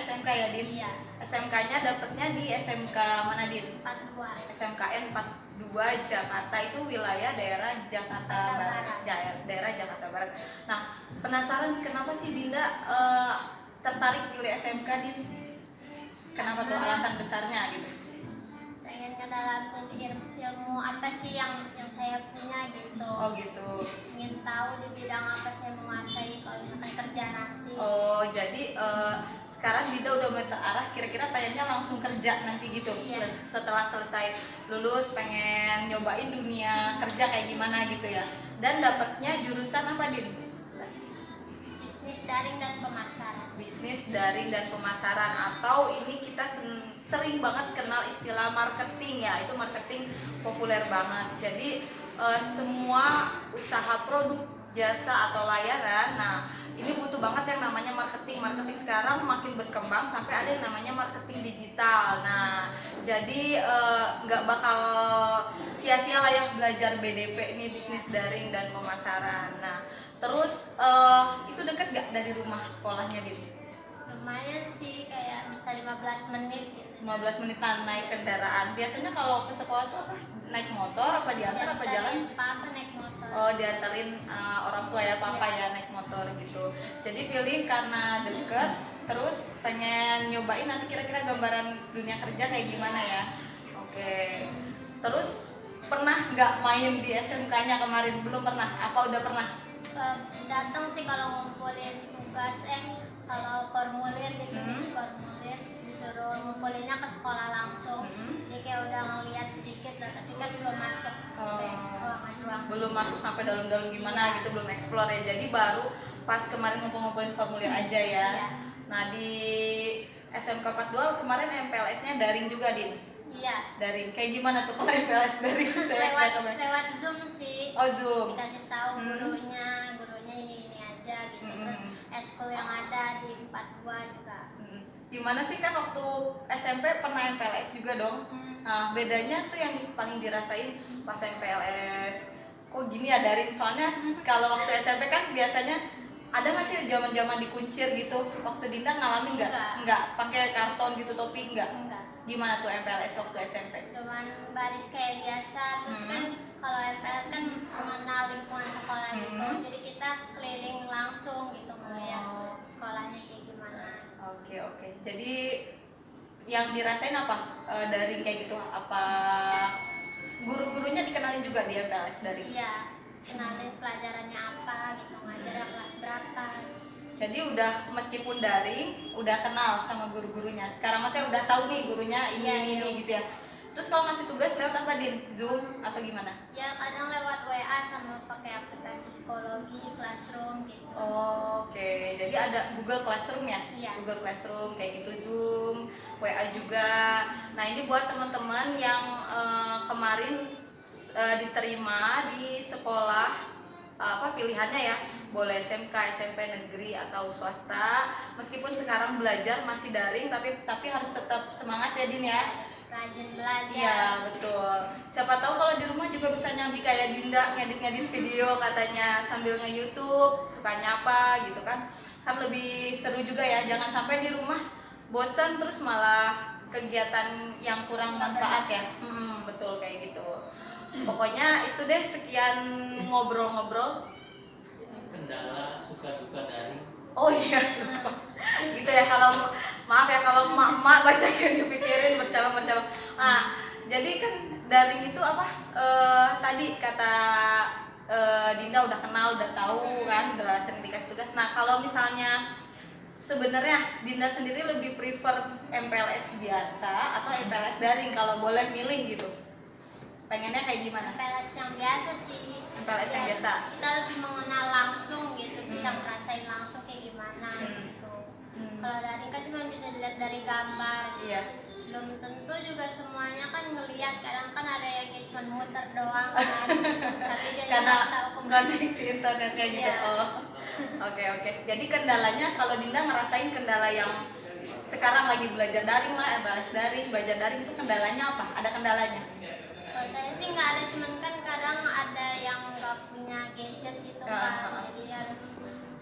SMK ya, Din? Iya. SMK-nya dapatnya di SMK mana, Din? 42. SMKN 42 Jakarta, itu wilayah daerah Jakarta Barat. Daerah Jakarta Barat. Nah, penasaran kenapa sih Dinda tertarik pilih SMK, Din? Kenapa tuh alasan besarnya gitu? Pengen ngedalamin ilmu apa sih yang saya punya gitu. Oh gitu. Ingin tahu di bidang apa saya menguasai kalau misalkan kerja nanti. Oh, jadi sekarang Dinda udah mulai terarah, kira-kira pengennya langsung kerja nanti gitu. Iya. Setelah selesai lulus pengen nyobain dunia kerja kayak gimana gitu ya. Dan dapatnya jurusan apa, Din? Bisnis daring dan pemasaran. Bisnis daring dan pemasaran, atau ini kita sering banget kenal istilah marketing ya. Itu marketing populer banget. Jadi semua usaha produk, jasa atau layanan, nah ini butuh banget yang namanya marketing. Marketing sekarang makin berkembang sampai ada yang namanya marketing digital. Nah, jadi nggak bakal sia-sia lah ya belajar BDP ini, bisnis daring dan pemasaran. Nah, terus itu dekat nggak dari rumah sekolahnya, Din? Lumayan sih, kayak bisa 15 menit gitu. 15 menitan naik kendaraan. Biasanya kalau ke sekolah tuh apa? Naik motor apa diantar apa jalan? Papa naik motor. Oh, diantarin orang tua ya, papa ya naik motor gitu. Jadi pilih karena deket, terus pengen nyobain nanti kira-kira gambaran dunia kerja kayak gimana ya. Oke. Terus pernah nggak main di SMK-nya kemarin? Belum pernah? Apa udah pernah? Datang sih kalau ngumpulin tugas, kalau formulir gitu, formulir disuruh ngumpulinnya ke sekolah langsung. Jadi kayak udah ngeliat sedikit lah, tapi kan belum masuk sampai ruang. Belum masuk sampai dalam-dalam gimana gitu, belum explore ya. Jadi baru pas kemarin ngumpul-ngumpulin formulir aja ya. Iya. Nah, di SMK 42 kemarin MPLS-nya daring juga, Din? Iya. Daring. Kayak gimana tuh kalau MPLS daring? lewat Zoom sih. Oh, Zoom. Dikasih tahu gurunya ini aja gitu. Terus eskul yang ada di 42 juga. Gimana sih, kan waktu SMP pernah MPLS juga dong. Nah, bedanya tuh yang paling dirasain pas MPLS, kok gini ya daring. Soalnya kalau waktu SMP kan biasanya ada nggak sih zaman-zaman dikuncir gitu? Waktu Dinda ngalamin nggak? Nggak pakai karton gitu, topi nggak? Enggak. Gimana tuh MPLS waktu SMP? Cuman baris kayak biasa. Terus kan kalau MPLS kan mengenal lingkungan sekolah gitu. Jadi kita keliling langsung gitu melihat sekolahnya kayak gimana. Oke. Jadi yang dirasain apa dari kayak gitu? Apa guru-gurunya dikenalin juga di MPLS dari? Iya, kenalin pelajarannya apa gitu, ngajar kelas berapa. Jadi udah, meskipun daring, udah kenal sama guru-gurunya. Sekarang masnya udah tahu nih gurunya ini gitu ya. Terus kalau ngasih tugas lewat apa, Din? Zoom atau gimana? Ya kadang lewat WA sama pakai aplikasi psikologi, Classroom gitu. Oke. Jadi ada Google Classroom ya? Iya. Google Classroom kayak gitu, Zoom, WA juga. Nah, ini buat teman-teman yang kemarin diterima di sekolah apa pilihannya ya, boleh SMK, SMP negeri atau swasta. Meskipun sekarang belajar masih daring, tapi harus tetap semangat ya, Din ya. Rajin belajar. Iya, betul. Siapa tahu kalau di rumah juga bisa nyambi kayak Dinda, ngedit-ngedit video katanya sambil nge-YouTube, sukanya apa gitu kan. Kan lebih seru juga ya, jangan sampai di rumah bosan terus malah kegiatan yang kurang manfaat ya. Betul kayak gitu. Pokoknya itu deh, sekian ngobrol-ngobrol. Kendala suka duka daring. Oh iya, gitu ya. Kalau maaf ya kalau emak-emak banyak yang dipikirin, bercabang. Nah, jadi kan daring itu apa? Tadi kata Dinda udah kenal, udah tahu kan, udah sering dikasih tugas. Nah, kalau misalnya sebenarnya Dinda sendiri lebih prefer MPLS biasa atau MPLS daring kalau boleh milih gitu? Pengennya kayak gimana? MPLS yang biasa sih. MPLS yang biasa. Kita lebih mengenal langsung gitu, bisa merasain langsung kayak gimana gitu. Kalau daring kan cuma bisa dilihat dari gambar. Iya. Belum tentu juga semuanya kan ngelihat, kadang kan ada yang kayak cuma muter doang kan. Tapi dia Karena nggak tahu kemana. koneksi internet kayak gitu. Iya. Oke. Jadi kendalanya, kalau Dinda ngerasain kendala yang sekarang lagi belajar daring lah, MPLS daring, belajar daring itu kendalanya apa? Ada kendalanya? Kalau saya sih nggak ada, cuman kan kadang ada yang nggak punya gadget gitu kan, jadi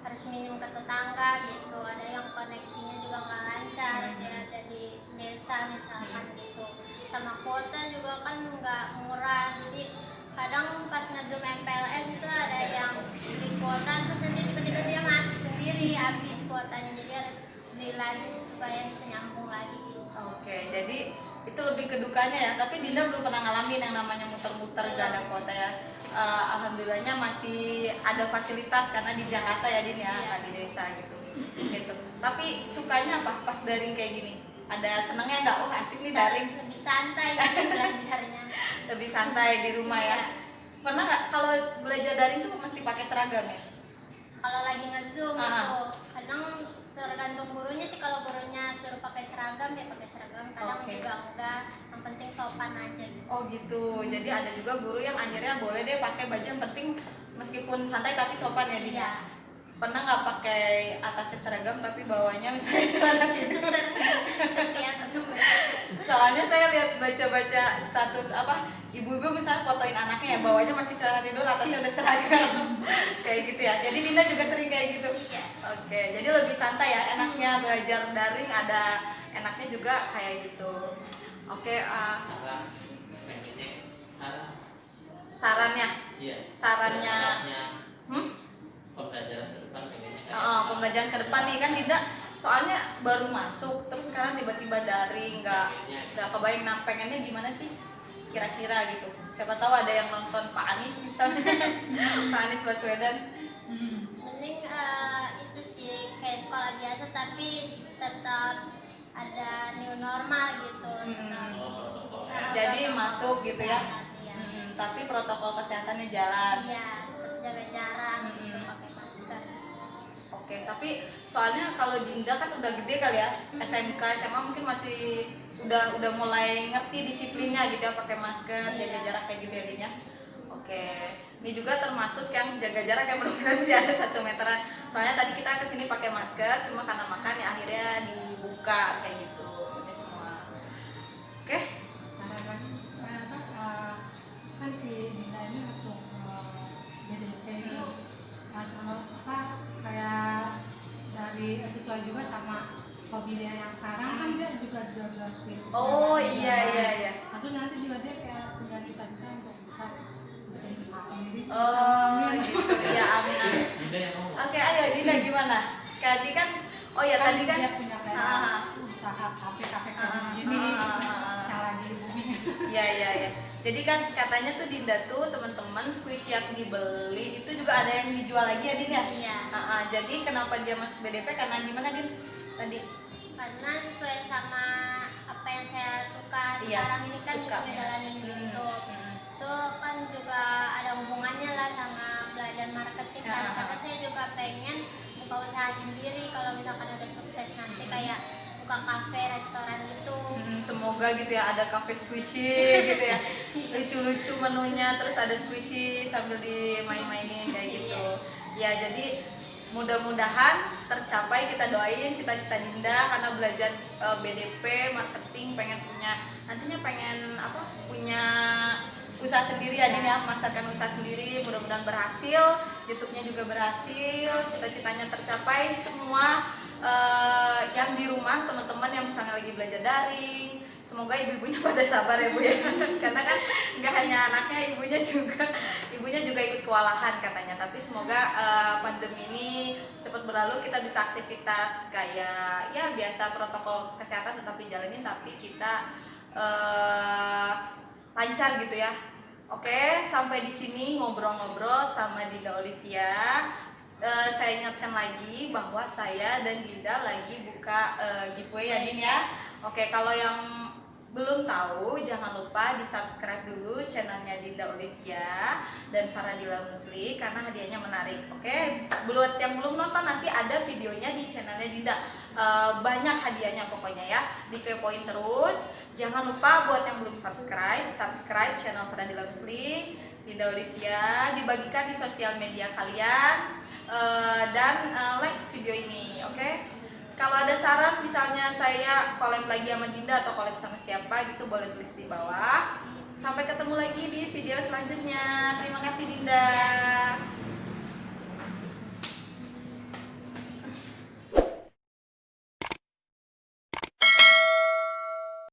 harus minjem ke tetangga gitu. Ada yang koneksinya juga nggak lancar kuota juga kan nggak murah, jadi kadang pas nge-zoom MPLS itu ada yang beli kuota terus nanti tiba-tiba dia mati sendiri habis kuotanya, jadi harus beli lagi supaya bisa nyambung lagi gitu. Oke, jadi itu lebih ke dukanya ya. Tapi Dinda belum pernah ngalamin yang namanya muter-muter gak ada kuota ya. Alhamdulillahnya masih ada fasilitas karena di Jakarta ya Din ya, nggak di desa gitu. Gitu. Tapi sukanya apa pas daring kayak gini? Ada senangnya nggak? Oh asik nih daring. Lebih santai sih belajarnya. Lebih santai di rumah ya. Pernah nggak kalau belajar daring tuh mesti pakai seragam ya? Kalau lagi nge-zoom Aha. itu kadang tergantung gurunya sih, kalau gurunya suruh pakai seragam ya pakai seragam, kadang Oke. juga enggak, yang penting sopan aja gitu. Oh gitu. Jadi ada juga guru yang akhirnya boleh deh pakai baju, yang penting meskipun santai tapi sopan ya Din. Iya. Pernah nggak pakai atasnya seragam tapi bawahnya misalnya celana Itu tidur? setiap sumber. Soalnya saya lihat baca-baca status apa ibu-ibu misalnya fotoin anaknya ya, bawahnya masih celana tidur, atasnya udah seragam. Kayak gitu ya. Jadi Dinda juga sering kayak gitu. Iya. Oke, jadi lebih santai ya, enaknya belajar daring, ada enaknya juga kayak gitu. Oke, Saran pengennya saran. sarannya, Iya. Sarannya. hmm? Pembelajaran ke depan pengennya kayak Pembelajaran ke depan nih kan Dinda soalnya baru masuk, terus sekarang tiba-tiba daring, nggak kebayang. Nah pengennya gimana sih kira-kira gitu? Siapa tahu ada yang nonton Pak Anies misalnya, Pak Anies Baswedan. Mending itu sih kayak sekolah biasa tapi tetap ada new normal gitu. Tetap, Jadi masuk gitu ya. kesehatan, iya. Tapi protokol kesehatannya jalan. Iya, tetap jaga jarak, gitu, Mm-mm. pakai masker. Oke, tapi soalnya kalau Dinda kan udah gede kali ya, SMK, SMA mungkin masih udah mulai ngerti disiplinnya gitu ya, pakai masker, jaga Iya. jarak kayak gitu ya Din ya. Oke, ini juga termasuk yang jaga jarak yang benar-benar sih ada 1 meteran. Soalnya tadi kita kesini pakai masker, cuma karena makan ya akhirnya dibuka kayak gitu. Ini semua. Oke, Saran kan si Dinda ini masuk JDP itu kalau apa kayak dari sesuai juga sama hobi dia yang sekarang kan dia juga jual squishes. Oh, iya. Terus nanti juga dia kayak punya cita-cita untuk bisa bikin usaha sendiri. Oh gitu ya, amin. Dinda yang ngomong. Oke, ayo Dinda gimana? Tadi kan, oh ya tadi kan, dia punya kayak usaha kafe-kafe kayak gini yang lagi booming. Iya. Jadi kan katanya tuh Dinda tuh teman-teman squishy yang dibeli itu juga ada yang dijual lagi ya Din ya? Iya. Jadi kenapa dia masuk BDP? Karena gimana Din? Tadi? Karena sesuai sama apa yang saya suka Iya, sekarang ini kan suka. ngejalanin di YouTube. Itu kan juga ada hubungannya lah sama belajar marketing kan. Ya. Karena saya juga pengen buka usaha sendiri kalau misalkan ada sukses nanti kayak buka kafe, restoran gitu. Semoga gitu ya, ada cafe squishy gitu ya, lucu-lucu menunya, terus ada squishy sambil dimain-mainin kayak gitu ya. Jadi mudah-mudahan tercapai, kita doain cita-cita Dinda karena belajar BDP marketing, nantinya pengen punya usaha sendiri ya Din ya, masakan usaha sendiri, mudah-mudahan berhasil, YouTube-nya juga berhasil, cita-citanya tercapai semua. Yang di rumah teman-teman yang misalnya lagi belajar daring, semoga ibu-ibunya pada sabar ya Bu ya, karena kan nggak hanya anaknya, ibunya juga ikut kewalahan katanya. Tapi semoga pandemi ini cepat berlalu, kita bisa aktivitas kayak ya biasa, protokol kesehatan tetap dijalanin, tapi kita lancar gitu ya. Oke, sampai di sini ngobrol-ngobrol sama Dinda Olivia. Saya ingatkan lagi bahwa saya dan Dinda lagi buka giveaway ya Din ya. Oke, kalau yang belum tahu jangan lupa di subscribe dulu channelnya Dinda Olivia dan Faradila Musli karena hadiahnya menarik. Oke, buat yang belum nonton nanti ada videonya di channelnya Dinda. Banyak hadiahnya pokoknya ya, dikepoin terus. Jangan lupa buat yang belum subscribe channel Faradila Musli, Dinda Olivia, dibagikan di sosial media kalian. Dan like video ini, oke? Kalau ada saran misalnya saya collab lagi sama Dinda atau collab sama siapa gitu, boleh tulis di bawah. Sampai ketemu lagi di video selanjutnya. Terima kasih Dinda.